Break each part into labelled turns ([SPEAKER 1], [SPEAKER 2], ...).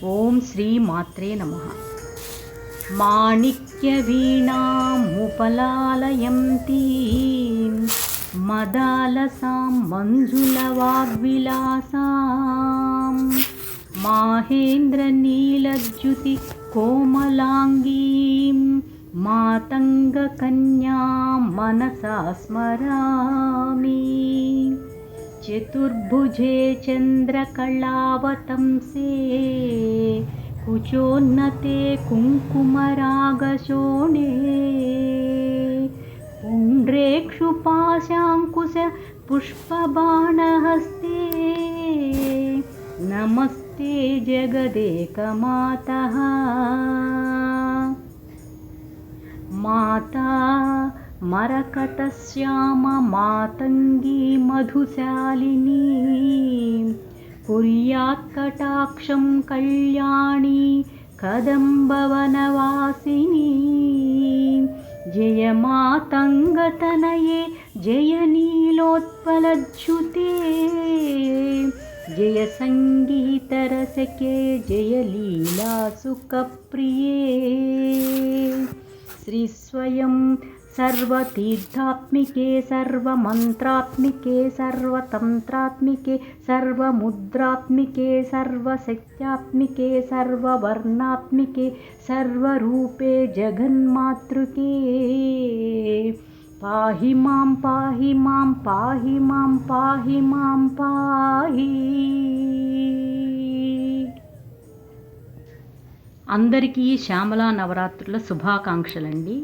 [SPEAKER 1] ఓం శ్రీ మాత్రే నమః. మాణిక్యవీణాముపలాలయంతీం మదాలసాం మంజులవాగ్విలాసాం మాహేంద్రనీలజ్యుతి కోమలాంగీం మాతంగకన్యాం మనసా స్మరామి. చతుర్భుజే చంద్రకళావతంసే కుచోన్నతే కుంకుమరాగశోణే పుండ్రేక్షుపాశాంకుశ పుష్పబాణహస్తే నమస్తే జగదేకమాతః. మాతా మరకతశ్యామ మాతంగీ మధుశాలినీ కుర్యాత్కటాక్షం కళ్యాణి కదంబవనవాసిని. జయ మాతంగతనయే జయ నీలోత్పలజ్జుతే జయ సంగీతరసకే జయ లీలాసుఖప్రియే. శ్రీ స్వయం సర్వతీర్థాత్మికే సర్వమంత్రాత్మికే సర్వతంత్రాత్మికే సర్వముద్రాత్మికే సర్వశక్త్యాత్మికే సర్వవర్ణాత్మికే సర్వరూపే జగన్మాతృకే. పాహి మాం పాహి మాం పాహి మాం పాహి మాం పాహి. అందరికీ శ్యామలా నవరాత్రుల శుభాకాంక్షలండి.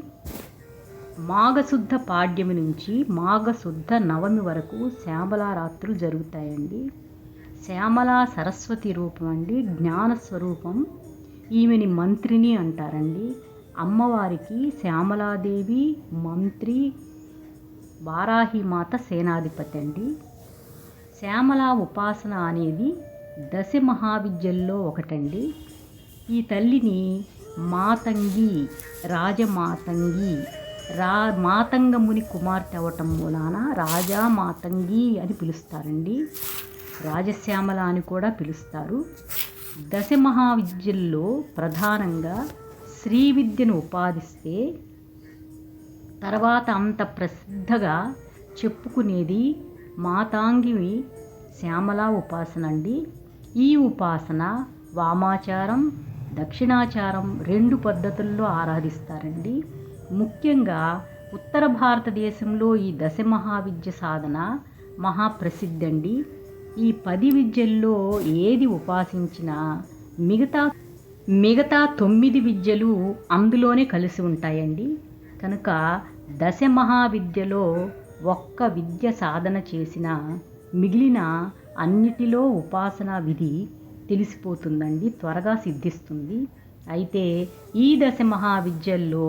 [SPEAKER 1] మాఘశుద్ధ పాడ్యమి నుంచి మాఘశుద్ధ నవమి వరకు శ్యామలారాత్రులు జరుగుతాయండి. శ్యామల సరస్వతి రూపం అండి, జ్ఞానస్వరూపం. ఈమెని మంత్రిని అంటారండి. అమ్మవారికి శ్యామలాదేవి మంత్రి, వారాహిమాత సేనాధిపతి అండి. శ్యామల ఉపాసన అనేది దశ మహావిద్యల్లో ఒకటండి. ఈ తల్లిని మాతంగి, రాజమాతంగి, మాతంగముని కుమార్తె అవటం మూలాన రాజా మాతంగి అని పిలుస్తారండి. రాజశ్యామల అని కూడా పిలుస్తారు. దశ మహావిద్యల్లో ప్రధానంగా శ్రీ విద్యను ఉపాదిస్తే తర్వాత అంత ప్రసిద్ధగా చెప్పుకునేది మాతాంగి శ్యామల ఉపాసన అండి. ఈ ఉపాసన వామాచారం, దక్షిణాచారం రెండు పద్ధతుల్లో ఆరాధిస్తారండి. ముఖ్యంగా ఉత్తర భారతదేశంలో ఈ దశ మహావిద్య సాధన మహాప్రసిద్ధి అండి. ఈ 10 విద్యల్లో ఏది ఉపాసించినా మిగతా 9 విద్యలు అందులోనే కలిసి ఉంటాయండి. కనుక దశ మహావిద్యలో ఒక్క విద్య సాధన చేసిన మిగిలిన అన్నిటిలో ఉపాసనా విధి తెలిసిపోతుందండి, త్వరగా సిద్ధిస్తుంది. అయితే ఈ దశ మహావిద్యల్లో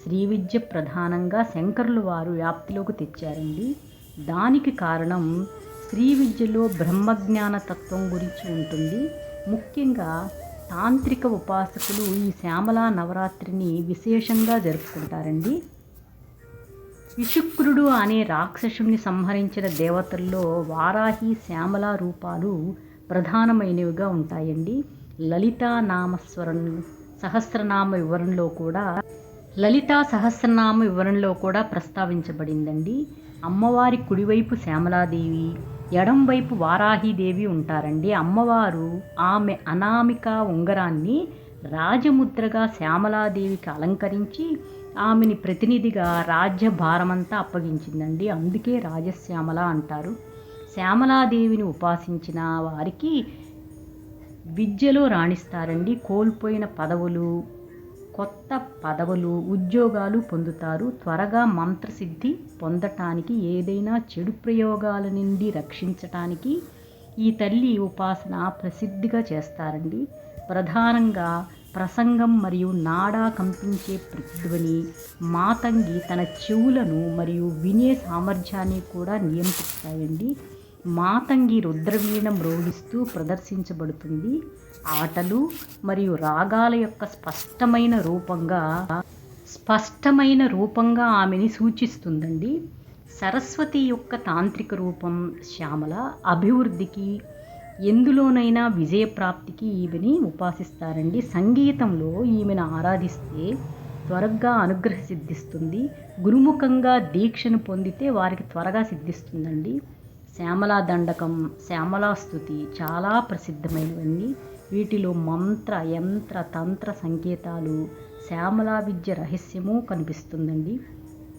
[SPEAKER 1] శ్రీ విద్య ప్రధానంగా శంకరులు వారు వ్యాప్తిలోకి తెచ్చారండి. దానికి కారణం శ్రీ విద్యలో బ్రహ్మజ్ఞాన తత్వం గురించి ఉంటుంది. ముఖ్యంగా తాంత్రిక ఉపాసకులు ఈ శ్యామలా నవరాత్రిని విశేషంగా జరుపుకుంటారండి. విశుక్రుడు అనే రాక్షసుని సంహరించిన దేవతల్లో వారాహి, శ్యామల రూపాలు ప్రధానమైనవిగా ఉంటాయండి. లలితా సహస్రనామ వివరణలో కూడా ప్రస్తావించబడిందండి. అమ్మవారి కుడివైపు శ్యామలాదేవి, ఎడంవైపు వారాహిదేవి ఉంటారండి. అమ్మవారు ఆమె అనామిక ఉంగరాన్ని రాజముద్రగా శ్యామలాదేవికి అలంకరించి ఆమెని ప్రతినిధిగా రాజ్య భారమంతా అప్పగించిందండి. అందుకే రాజశ్యామల అంటారు. శ్యామలాదేవిని ఉపాసించిన వారికి విద్యలో రాణిస్తారండి. కోల్పోయిన పదవులు, కొత్త పదవులు, ఉద్యోగాలు పొందుతారు. త్వరగా మంత్రసిద్ధి పొందటానికి, ఏదైనా చెడు ప్రయోగాల నుండి రక్షించటానికి ఈ తల్లి ఉపాసన ప్రసిద్ధిగా చేస్తారండి. ప్రధానంగా ప్రసంగం మరియు నాడా కంపించే ప్రతిధ్వని, మాతంగి తన చెవులను మరియు వినే సామర్థ్యాన్ని కూడా నియంత్రిస్తాయండి. మాతంగి రుద్రవీణ మ్రోగిస్తూ ప్రదర్శించబడుతుంది. ఆటలు మరియు రాగాల యొక్క స్పష్టమైన రూపంగా ఆమెని సూచిస్తుందండి. సరస్వతి యొక్క తాంత్రిక రూపం శ్యామల అభివృద్ధికి, ఎందులోనైనా విజయప్రాప్తికి ఈమెని ఉపాసిస్తారండి. సంగీతంలో ఈమెను ఆరాధిస్తే త్వరగా అనుగ్రహ సిద్ధిస్తుంది. గురుముఖంగా దీక్షను పొందితే వారికి త్వరగా సిద్ధిస్తుందండి. శ్యామలా దండకం, శ్యామలా స్తుతి చాలా ప్రసిద్ధమైనవన్నీ. వీటిలో మంత్ర, యంత్ర, తంత్ర సంకేతాలు, శ్యామలా విద్య రహస్యము కనిపిస్తుందండి.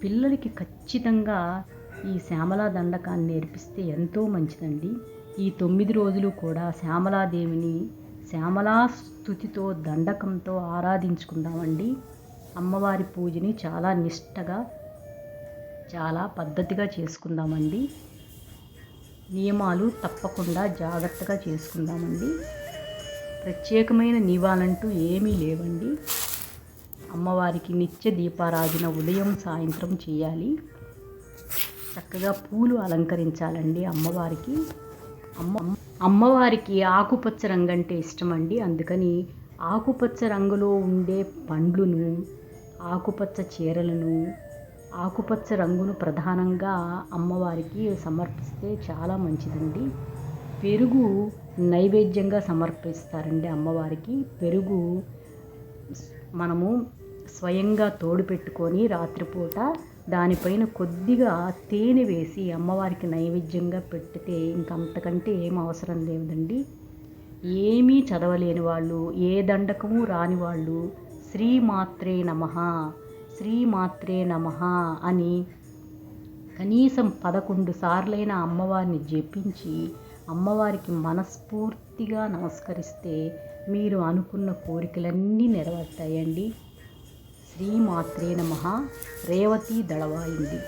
[SPEAKER 1] పిల్లలకి ఖచ్చితంగా ఈ శ్యామలా దండకాన్ని నేర్పిస్తే ఎంతో మంచిదండి. ఈ 9 రోజులు కూడా శ్యామలాదేవిని శ్యామలా స్తుతితో, దండకంతో ఆరాధించుకుందామండి. అమ్మవారి పూజని చాలా నిష్టగా, చాలా పద్ధతిగా చేసుకుందామండి. నియమాలు తప్పకుండా జాగ్రత్తగా చేసుకుందామండి. ప్రత్యేకమైన నియమాలంటూ ఏమీ లేవండి. అమ్మవారికి నిత్య దీపారాధన ఉదయం సాయంత్రం చేయాలి. చక్కగా పూలు అలంకరించాలండి అమ్మవారికి. అమ్మవారికి ఆకుపచ్చ రంగు అంటే ఇష్టమండి. అందుకని ఆకుపచ్చ రంగులో ఉండే పండ్లను, ఆకుపచ్చ చీరలను, ఆకుపచ్చ రంగును ప్రధానంగా అమ్మవారికి సమర్పిస్తే చాలా మంచిదండి. పెరుగు నైవేద్యంగా సమర్పిస్తారండి అమ్మవారికి. పెరుగు మనము స్వయంగా తోడు పెట్టుకొని రాత్రిపూట దానిపైన కొద్దిగా తేనె వేసి అమ్మవారికి నైవేద్యంగా పెడితే ఇంకంతకంటే ఏం అవసరం లేదండి. ఏమీ చదవలేని వాళ్ళు, ఏ దండకము రాని వాళ్ళు శ్రీమాత్రే నమః, శ్రీమాత్రే నమః అని కనీసం 11 సార్లైన అమ్మవారిని జపించి అమ్మవారికి మనస్ఫూర్తిగా నమస్కరిస్తే మీరు అనుకున్న కోరికలన్నీ నెరవేరుతాయండి. శ్రీమాత్రే నమః. రేవతి దళవాయింది.